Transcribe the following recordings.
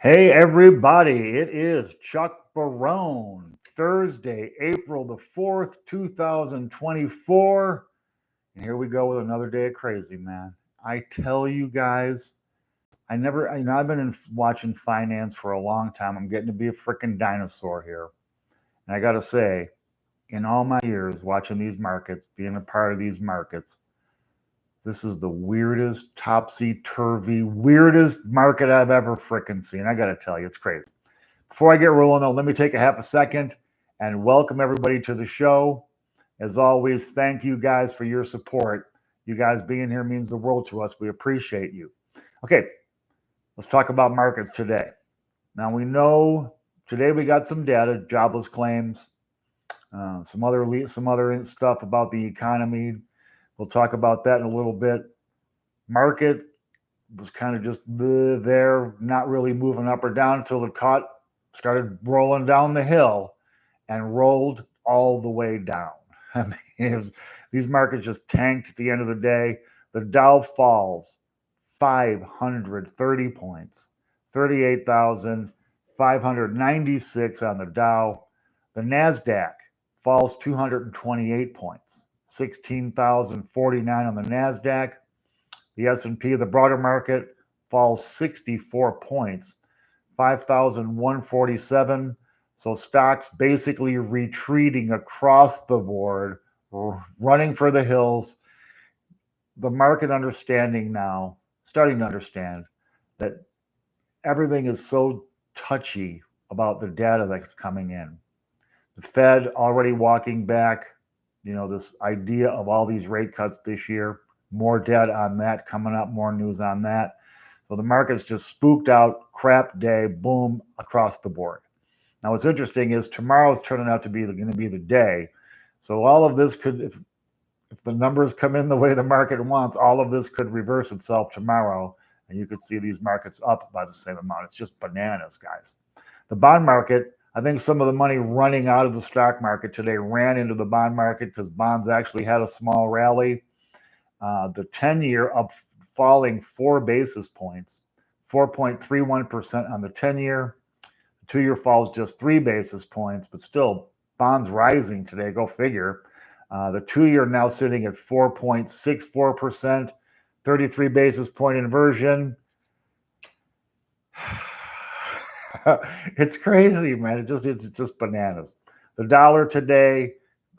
Hey everybody, it is Chuck Barone, Thursday, April the 4th, 2024. And here we go with another day of crazy, man. I tell you guys, I've been watching finance for a long time. I'm getting to be a freaking dinosaur here. And I got to say, in all my years watching these markets, being a part of these markets, this is the weirdest, topsy-turvy, weirdest market I've ever freaking seen. I got to tell you, it's crazy. Before I get rolling, though, let me take a half a second and welcome everybody to the show. As always, thank you guys for your support. You guys being here means the world to us. We appreciate you. Okay, let's talk about markets today. Now, we know today we got some data, jobless claims, some other stuff about the economy. We'll talk about that in a little bit. Market was kind of just there, not really moving up or down until the cut started rolling down the hill and rolled all the way down. I mean, these markets just tanked at the end of the day. The Dow falls 530 points, 38,596 on the Dow. The NASDAQ falls 228 points, 16,049 on the NASDAQ. The S&P, the broader market, falls 64 points, 5,147. So stocks basically retreating across the board, running for the hills. The market understanding now, starting to understand that everything is so touchy about the data that's coming in. The Fed already walking back, this idea of all these rate cuts this year. More debt on that coming up, more news on that. So the market's just spooked out, crap day, boom, across the board. Now, what's interesting is tomorrow's turning out to be going to be the day. So all of this could, if the numbers come in the way the market wants, all of this could reverse itself tomorrow, and you could see these markets up by the same amount. It's just bananas, guys. The bond market, I think some of the money running out of the stock market today ran into the bond market because bonds actually had a small rally. The 10-year up falling 4 basis points, 4.31% on the 10-year. The 2-year falls just 3 basis points, but still bonds rising today. Go figure. The 2-year now sitting at 4.64%, 33 basis point inversion. It's crazy, man. It's just bananas. The dollar today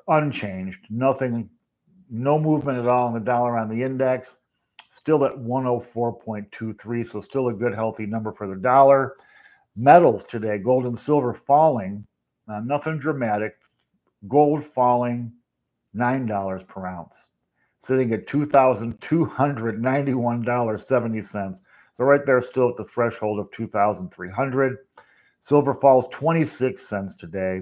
unchanged. No movement at all in the dollar on the index, still at 104.23, so still a good, healthy number for the dollar. Metals today, gold and silver falling, nothing dramatic. Gold falling $9 per ounce, sitting at $2,291.70. So right there, still at the threshold of 2,300. Silver falls 26 cents today,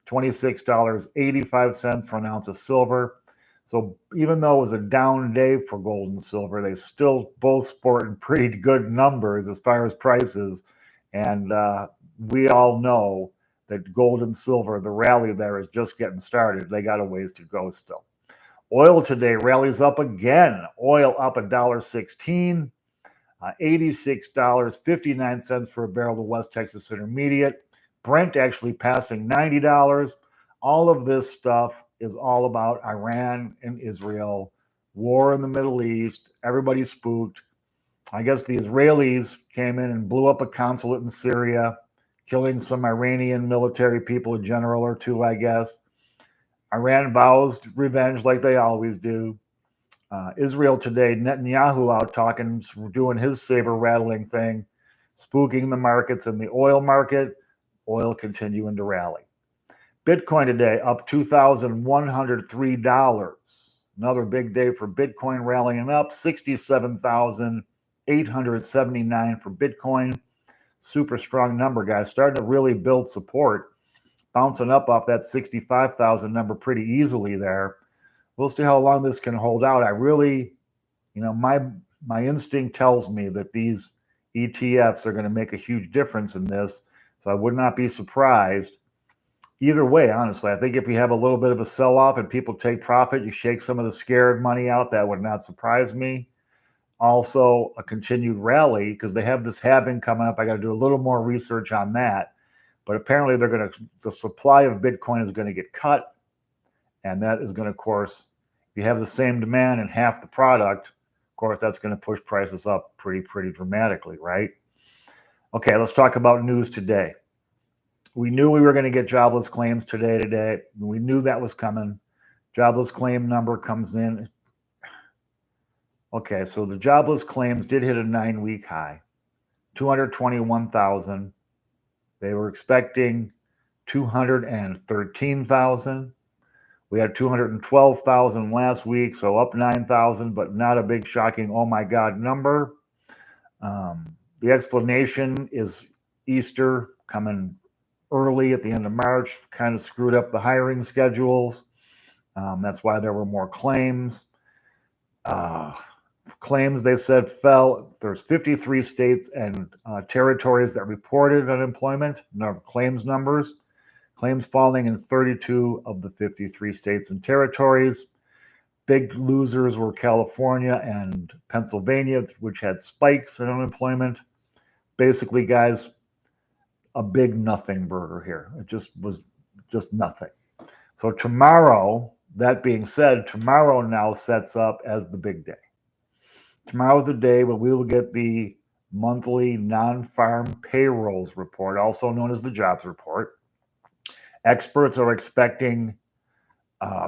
$26.85 for an ounce of silver. So even though it was a down day for gold and silver, they still both sporting pretty good numbers as far as prices. And we all know that gold and silver, the rally there is just getting started. They got a ways to go still. Oil today rallies up again. Oil up $1.16, $86.59 for a barrel of West Texas Intermediate. Brent actually passing $90. All of this stuff is all about Iran and Israel, war in the Middle East. Everybody's spooked. I guess the Israelis came in and blew up a consulate in Syria, killing some Iranian military people, a general or two, I guess. Iran vows revenge like they always do. Israel today, Netanyahu out talking, doing his saber-rattling thing, spooking the markets in the oil market. Oil continuing to rally. Bitcoin today up $2,103. Another big day for Bitcoin, rallying up 67,879 for Bitcoin. Super strong number, guys. Starting to really build support. Bouncing up off that 65,000 number pretty easily there. We'll see how long this can hold out. I really, my instinct tells me that these ETFs are going to make a huge difference in this. So I would not be surprised. Either way, honestly, I think if you have a little bit of a sell-off and people take profit, you shake some of the scared money out, that would not surprise me. Also, a continued rally because they have this halving coming up. I got to do a little more research on that. But apparently, the supply of Bitcoin is going to get cut. And that is going to, of course, if you have the same demand and half the product, of course, that's going to push prices up pretty dramatically, right? Okay, let's talk about news today. We knew we were going to get jobless claims today. We knew that was coming. Jobless claim number comes in. Okay, so the jobless claims did hit a 9-week high, 221,000. They were expecting 213,000. We had 212,000 last week, so up 9,000, but not a big shocking, oh my God number. The explanation is Easter coming early at the end of March, kind of screwed up the hiring schedules. That's why there were more claims. Claims, they said, fell. There's 53 states and territories that reported unemployment, claims numbers. Claims falling in 32 of the 53 states and territories. Big losers were California and Pennsylvania, which had spikes in unemployment. Basically, guys, a big nothing burger here. It just was just nothing. So tomorrow, that being said, tomorrow now sets up as the big day. Tomorrow's the day when we will get the monthly non-farm payrolls report, also known as the jobs report. Experts are expecting,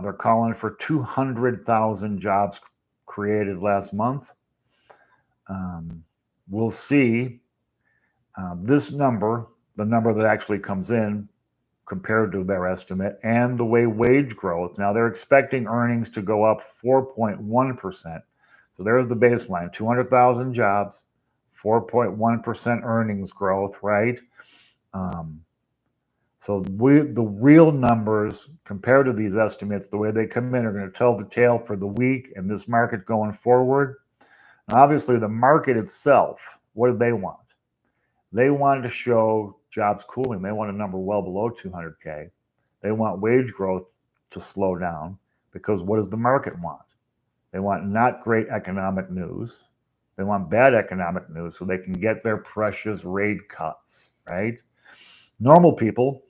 they're calling for 200,000 jobs created last month. We'll see this number, the number that actually comes in compared to their estimate, and the way wage growth. Now they're expecting earnings to go up 4.1%. So there's the baseline, 200,000 jobs, 4.1% earnings growth, right? So the real numbers compared to these estimates, the way they come in, are going to tell the tale for the week and this market going forward. And obviously, the market itself, what do they want? They wanted to show jobs cooling. They want a number well below 200K. They want wage growth to slow down because what does the market want? They want not great economic news. They want bad economic news so they can get their precious rate cuts, right? Normal people,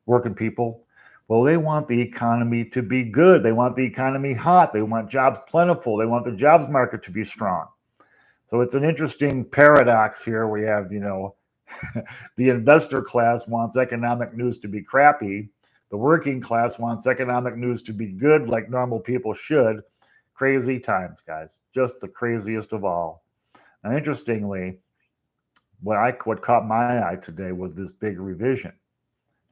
working people, well, they want the economy to be good. They want the economy hot. They want jobs plentiful. They want the jobs market to be strong. So it's an interesting paradox here. We have, the investor class wants economic news to be crappy. The working class wants economic news to be good, like normal people should. Crazy times, guys. Just the craziest of all. And interestingly, what caught my eye today was this big revision.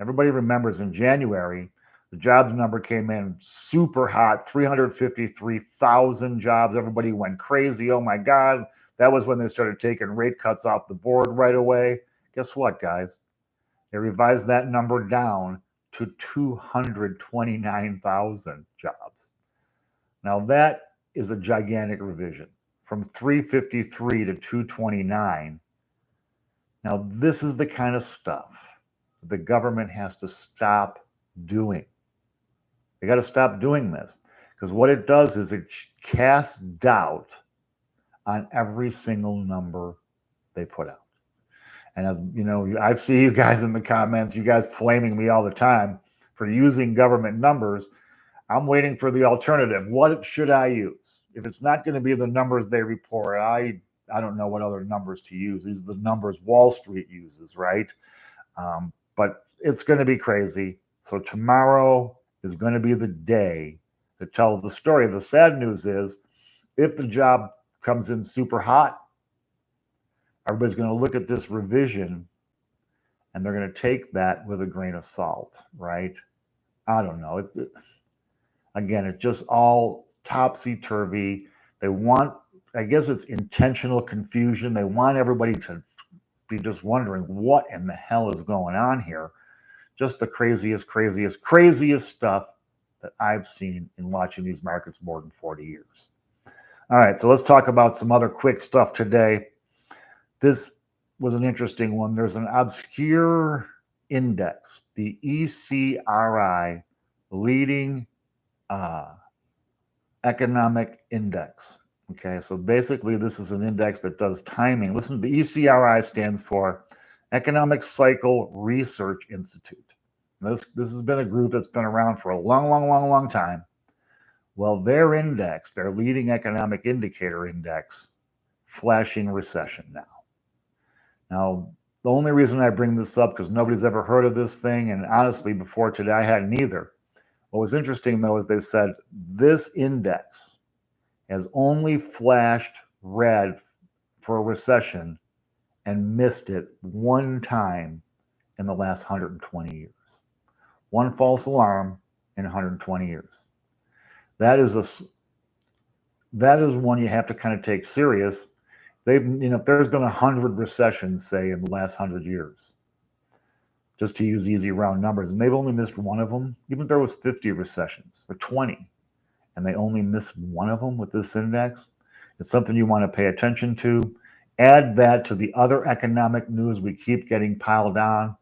Everybody remembers in January, the jobs number came in super hot, 353,000 jobs. Everybody went crazy. Oh my God. That was when they started taking rate cuts off the board right away. Guess what, guys? They revised that number down to 229,000 jobs. Now that is a gigantic revision from 353 to 229. Now, this is the kind of stuff the government has to stop doing. They got to stop doing this because what it does is it casts doubt on every single number they put out. And, I see you guys in the comments, you guys flaming me all the time for using government numbers. I'm waiting for the alternative. What should I use? If it's not going to be the numbers they report, I don't know what other numbers to use. These are the numbers Wall Street uses, right? But it's going to be crazy. So tomorrow is going to be the day that tells the story. The sad news is if the job comes in super hot, everybody's going to look at this revision and they're going to take that with a grain of salt, right? I don't know. It's just all topsy-turvy. They want, I guess it's intentional confusion. They want everybody to be just wondering what in the hell is going on here. Just the craziest stuff that I've seen in watching these markets more than 40 years. All right, so let's talk about some other quick stuff today. This was an interesting one. There's an obscure index, the ECRI, leading economic index. Okay, so basically this is an index that does timing. Listen, the ECRI stands for Economic Cycle Research Institute. This has been a group that's been around for a long time. Well, their index, their leading economic indicator index, flashing recession now. Now, the only reason I bring this up because nobody's ever heard of this thing, and honestly, before today, I hadn't either. What was interesting though is they said this index has only flashed red for a recession and missed it one time in the last 120 years. One false alarm in 120 years. That is one you have to kind of take serious. If there's been 100 recessions, say, in the last 100 years, just to use easy round numbers, and they've only missed one of them, even if there was 50 recessions or 20, and they only miss one of them with this index, it's something you want to pay attention to. Add that to the other economic news we keep getting piled on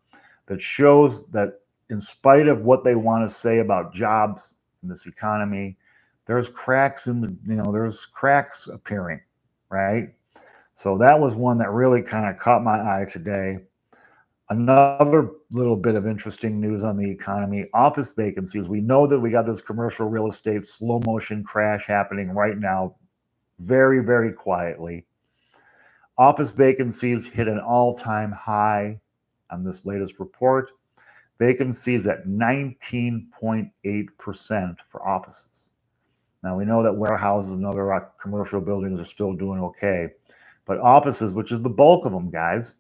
that shows that in spite of what they want to say about jobs in this economy, there's cracks there's cracks appearing, right? So that was one that really kind of caught my eye today. Another little bit of interesting news on the economy, office vacancies. We know that we got this commercial real estate slow motion crash happening right now, very, very quietly. Office vacancies hit an all-time high on this latest report. Vacancies at 19.8% for offices. Now, we know that warehouses and other commercial buildings are still doing okay, but offices, which is the bulk of them, guys,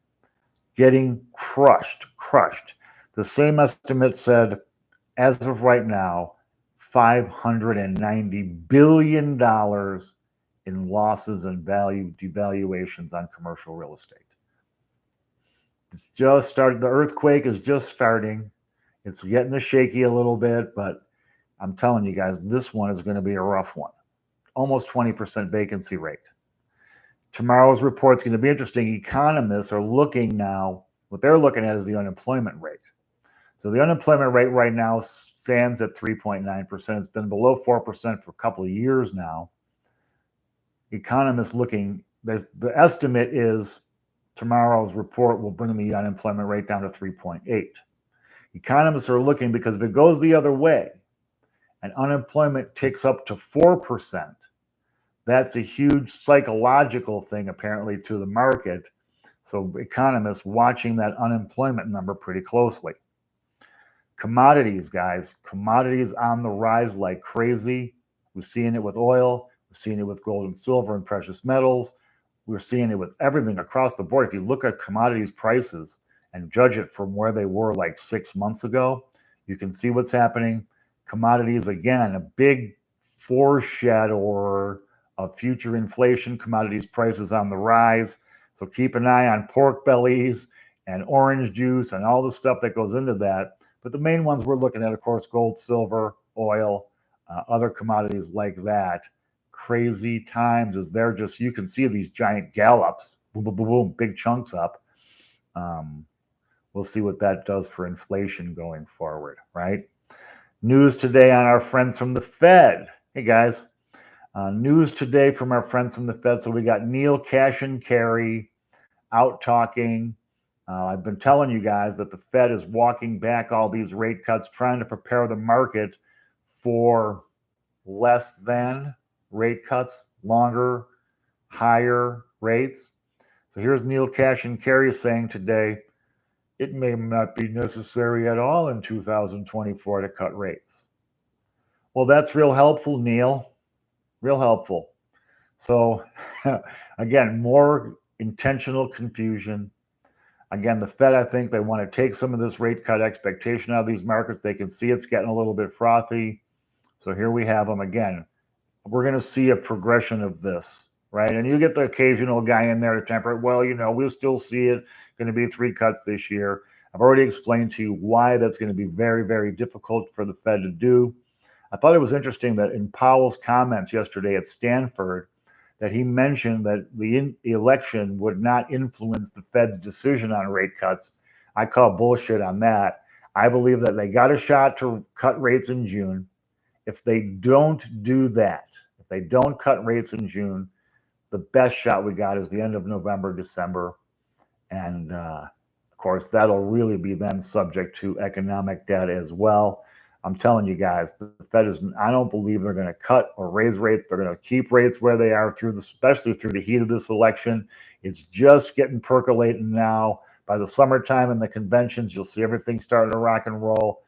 getting crushed. The same estimate said, as of right now, $590 billion in losses and value devaluations on commercial real estate. It's just started. The earthquake is just starting. It's getting shaky a little bit, but I'm telling you guys, this one is going to be a rough one. Almost 20% vacancy rate. Tomorrow's report is going to be interesting. Economists are looking now, what they're looking at is the unemployment rate. So the unemployment rate right now stands at 3.9%. It's been below 4% for a couple of years now. Economists looking, the estimate is tomorrow's report will bring the unemployment rate down to 3.8. Economists are looking because if it goes the other way and unemployment ticks up to 4%, that's a huge psychological thing apparently to the market. So economists watching that unemployment number pretty closely. Commodities, guys, commodities on the rise like crazy. We're seeing it with oil. We're seeing it with gold and silver and precious metals. We're seeing it with everything across the board. If you look at commodities prices and judge it from where they were like 6 months ago, you can see what's happening. Commodities, again, a big foreshadower of future inflation. Commodities prices on the rise. So keep an eye on pork bellies and orange juice and all the stuff that goes into that. But the main ones we're looking at, of course, gold, silver, oil, other commodities like that. Crazy times as they're just, you can see these giant gallops, boom, boom, boom, boom, big chunks up. We'll see what that does for inflation going forward, right? News today on our friends from the Fed. Hey, guys. News today from our friends from the Fed. So we got Neil Cash and Carey out talking. I've been telling you guys that the Fed is walking back all these rate cuts, trying to prepare the market for less than rate cuts, longer, higher rates. So here's Neil Cash and Carey saying today, it may not be necessary at all in 2024 to cut rates. Well, that's real helpful, Neil. Real helpful. So again, more intentional confusion. Again, the Fed, I think they want to take some of this rate cut expectation out of these markets. They can see it's getting a little bit frothy. So here we have them again. We're going to see a progression of this, right? And you get the occasional guy in there to temper it. Well, we'll still see it going to be 3 cuts this year. I've already explained to you why that's going to be very, very difficult for the Fed to do. I thought it was interesting that in Powell's comments yesterday at Stanford, that he mentioned that the election would not influence the Fed's decision on rate cuts. I call bullshit on that. I believe that they got a shot to cut rates in June. If they don't do that, if they don't cut rates in June, the best shot we got is the end of November, December. And of course, that'll really be then subject to economic data as well. I'm telling you guys, the Fed is, I don't believe they're going to cut or raise rates. They're going to keep rates where they are through this, especially through the heat of this election. It's just getting percolating now. By the summertime and the conventions, you'll see everything starting to rock and roll.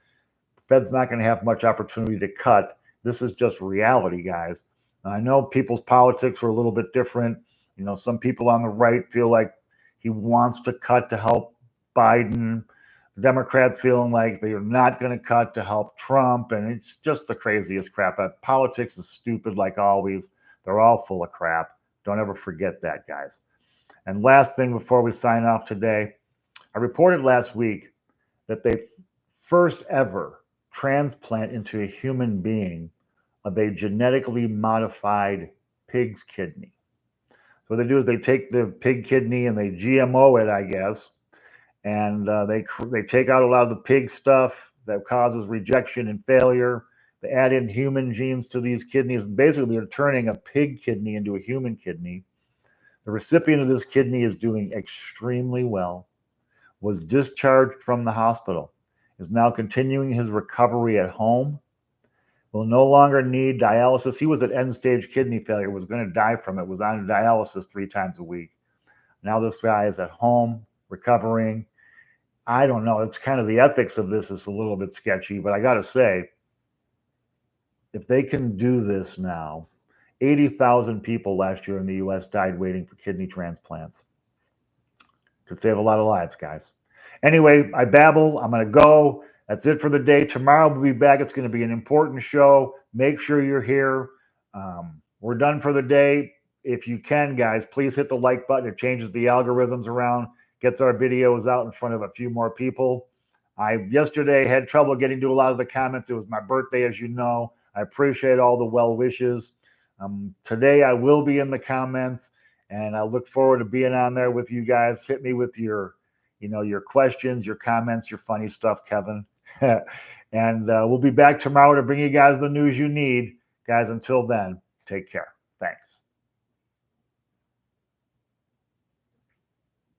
The Fed's not going to have much opportunity to cut. This is just reality, guys. I know people's politics are a little bit different. You know, some people on the right feel like he wants to cut to help Biden. The Democrats feeling like they are not going to cut to help Trump. And it's just the craziest crap. Politics is stupid like always. They're all full of crap. Don't ever forget that, guys. And last thing before we sign off today, I reported last week that they first ever transplant into a human being of a genetically modified pig's kidney. So what they do is they take the pig kidney and they GMO it, I guess, and they take out a lot of the pig stuff that causes rejection and failure. They add in human genes to these kidneys. Basically, they're turning a pig kidney into a human kidney. The recipient of this kidney is doing extremely well, was discharged from the hospital, is now continuing his recovery at home, will no longer need dialysis. He was at end-stage kidney failure, was going to die from it, was on dialysis 3 times a week. Now this guy is at home, recovering. I don't know. It's kind of the ethics of this is a little bit sketchy, but I got to say, if they can do this now, 80,000 people last year in the U.S. died waiting for kidney transplants. Could save a lot of lives, guys. Anyway, I babble. I'm going to go. That's it for the day. Tomorrow we'll be back. It's going to be an important show. Make sure you're here. We're done for the day. If you can, guys, please hit the like button. It changes the algorithms around, gets our videos out in front of a few more people. I yesterday had trouble getting to a lot of the comments. It was my birthday, as you know. I appreciate all the well wishes. Today I will be in the comments, and I look forward to being on there with you guys. Hit me with your questions, your comments, your funny stuff, Kevin. And we'll be back tomorrow to bring you guys the news you need. Guys, until then, take care.